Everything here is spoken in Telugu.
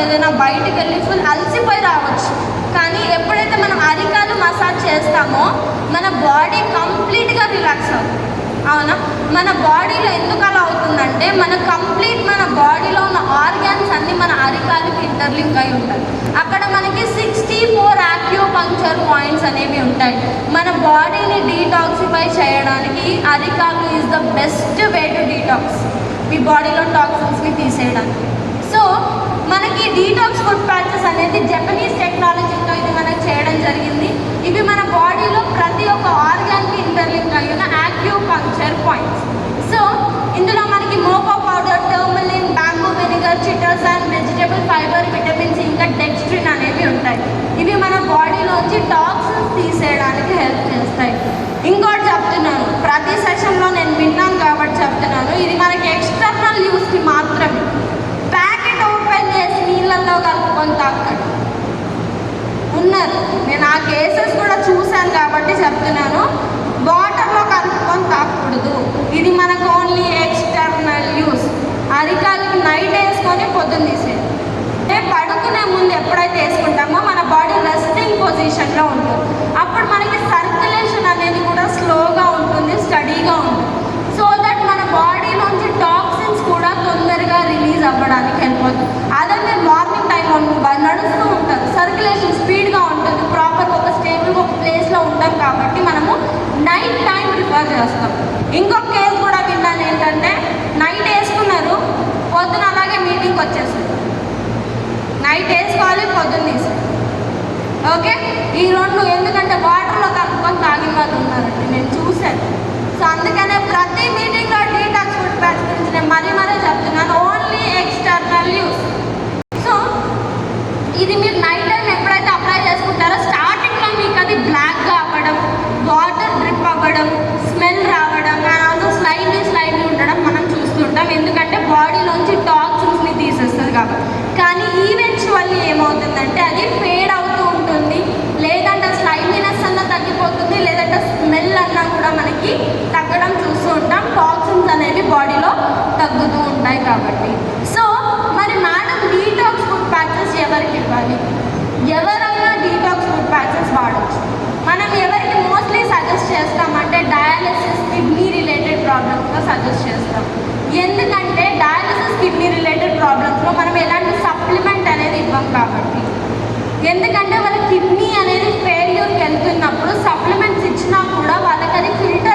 ఏదైనా బయటికి వెళ్ళి ఫుల్ అలసిపోయి రావచ్చు. కానీ ఎప్పుడైతే మనం అరికాలు మసాజ్ చేస్తామో మన బాడీ కంప్లీట్గా రిలాక్స్ అవుతుంది. అవునా? మన బాడీలో ఎందుకు అలా అవుతుందంటే మన బాడీలో ఉన్న ఆర్గాన్స్ అన్నీ మన అరికాలకి ఇంటర్లింక్ అయి ఉంటాయి. అక్కడ మనకి 64 యాక్యూపంక్చర్ పాయింట్స్ అనేవి ఉంటాయి. మన బాడీని డీటాక్సిఫై చేయడానికి అరికాలు is the best way to detox, మీ బాడీలో టాక్సిన్స్ని తీసేయడానికి. సో మనకి డీటాక్స్ ఫుడ్ ప్యాచెస్ అనేది జపనీస్ టెక్నాలజీతో ఇది మనకు చేయడం జరిగింది. ఇవి మన బాడీలో ప్రతి ఒక్క ఆర్గాన్కి ఇంటర్లింక్ అయిన యాక్యూపంక్చర్ పాయింట్స్. సో ఇందులో మనకి మోకో powder, tourmaline, bamboo vinegar, chitosan, vegetable fibre, vitamins ఇంకా డెక్స్ట్రిన్ అనేవి ఉంటాయి. ఇవి మన బాడీలోంచి టాక్సిన్స్ తీసేయడానికి హెల్ప్ చేస్తాయి. ఇంకోటి చెప్తున్నాను, ప్రతి సెషన్లో నేను విన్నాను కాబట్టి చెప్తున్నాను, ఇది మనకి ఎక్స్టర్నల్ యూస్కి మాత్రమే. ప్యాకెట్ ఓపెన్ చేసి నీళ్ళల్లో కలుపుకొని తాకండి ఉన్నారు. నేను ఆ కేసెస్ కూడా చూశాను కాబట్టి చెప్తున్నాను. వాటర్లో కలుపుకొని తాకూడదు. ఇది మనకు ఓన్లీ ఎక్స్టర్నల్ యూస్. అరికాలకి నైట్ వేసుకొని పొద్దున్న తీసేది. పడుకునే ముందు ఎప్పుడైతే వేసుకుంటామో మన బాడీ రెస్టింగ్ పొజిషన్లో ఉంటుంది. అప్పుడు మనకి సర్క్యులేషన్ అనేది కూడా స్లోగా ఉంటుంది, స్టడీగా ఉంటుంది. సో దట్ మన బాడీలోంచి టాక్సిన్స్ కూడా తొందరగా రిలీజ్ అవ్వడానికి హెల్ప్ అవుతుంది. అదే మీరు మార్నింగ్ టైంలో నడుస్తూ ఉంటారు, సర్క్యులేషన్ స్పీడ్గా ఉంటుంది, ప్రాపర్గా ఒక స్టేబుల్గా ఒక ప్లేస్లో ఉంటాం కాబట్టి మనము నైట్ టైం ప్రిఫర్ చేస్తాం. ఇంకొక కేసు కూడా విన్నాను ఏంటంటే, నైట్ వేసుకున్నారు, పొద్దున అలాగే మీటింగ్కి వచ్చేసారు. నైట్ వేసుకోవాలి, పొద్దున్న తీసారు. ఓకే, ఈ రెండు ఎందుకంటే వాటర్లో కలుపుకొని తాగిన వాళ్ళు ఉన్నారండి, నేను చూశాను. సో అందుకనే ప్రతి మీటింగ్లో డీటాక్స్ ఫుడ్ ప్యాచ్ గురించి నేను మరీ చెప్తున్నాను, ఓన్లీ ఎక్స్టర్నల్ యూస్. సో ఇది మీరు నైట్ టైం ఎప్పుడైతే అప్లై చేసుకుంటారో స్టార్టింగ్లో మీకు అది బ్లాక్గా అవ్వడం, వాటర్ డ్రిప్ అవ్వడం, స్మెల్ రావడం, అండ్ ఆల్సో స్లైడ్లీ ఉండడం మనం చూస్తుంటాం. ఎందుకంటే బాడీలోంచి టాక్సిన్స్ని తీసేస్తుంది కాబట్టి. కానీ ఈవెన్చువల్లీ ఏమవుతుందంటే అది ఫేడ్ అవుతూ ఉంటుంది, లేదంటే స్లైలీనెస్ అన్నా తగ్గిపోతుంది, లేదంటే స్మెల్ అన్నా కూడా మనకి తగ్గడం చూస్తూ ఉంటాం. టాక్సిన్స్ అనేవి బాడీలో తగ్గుతూ ఉంటాయి కాబట్టి. సో మరి మేడం డీటాక్స్ ఫుడ్ ప్యాచెస్ ఎవరికి ఇవ్వాలి? ఎవరైనా డీటాక్స్ ఫుడ్ ప్యాచెస్ వాడచ్చు. మనం ఎవరికి మోస్ట్లీ సజెస్ట్ చేస్తామంటే డయాలిసిస్, కిడ్నీ రిలేటెడ్ ప్రాబ్లమ్స్లో సజెస్ట్ చేస్తాం. ఎందుకంటే డయాలిసిస్, కిడ్నీ రిలేటెడ్ ప్రాబ్లమ్స్లో మనం ఎలాంటి సప్లిమెంట్ అనేది ఇవ్వం కాబట్టి. ఎందుకంటే వాళ్ళ కిడ్నీ అనేది ఫెయిల్యూర్కి వెళ్తున్నప్పుడు సప్లిమెంట్స్ ఇచ్చినా కూడా వాళ్ళకి అది ఫిల్టర్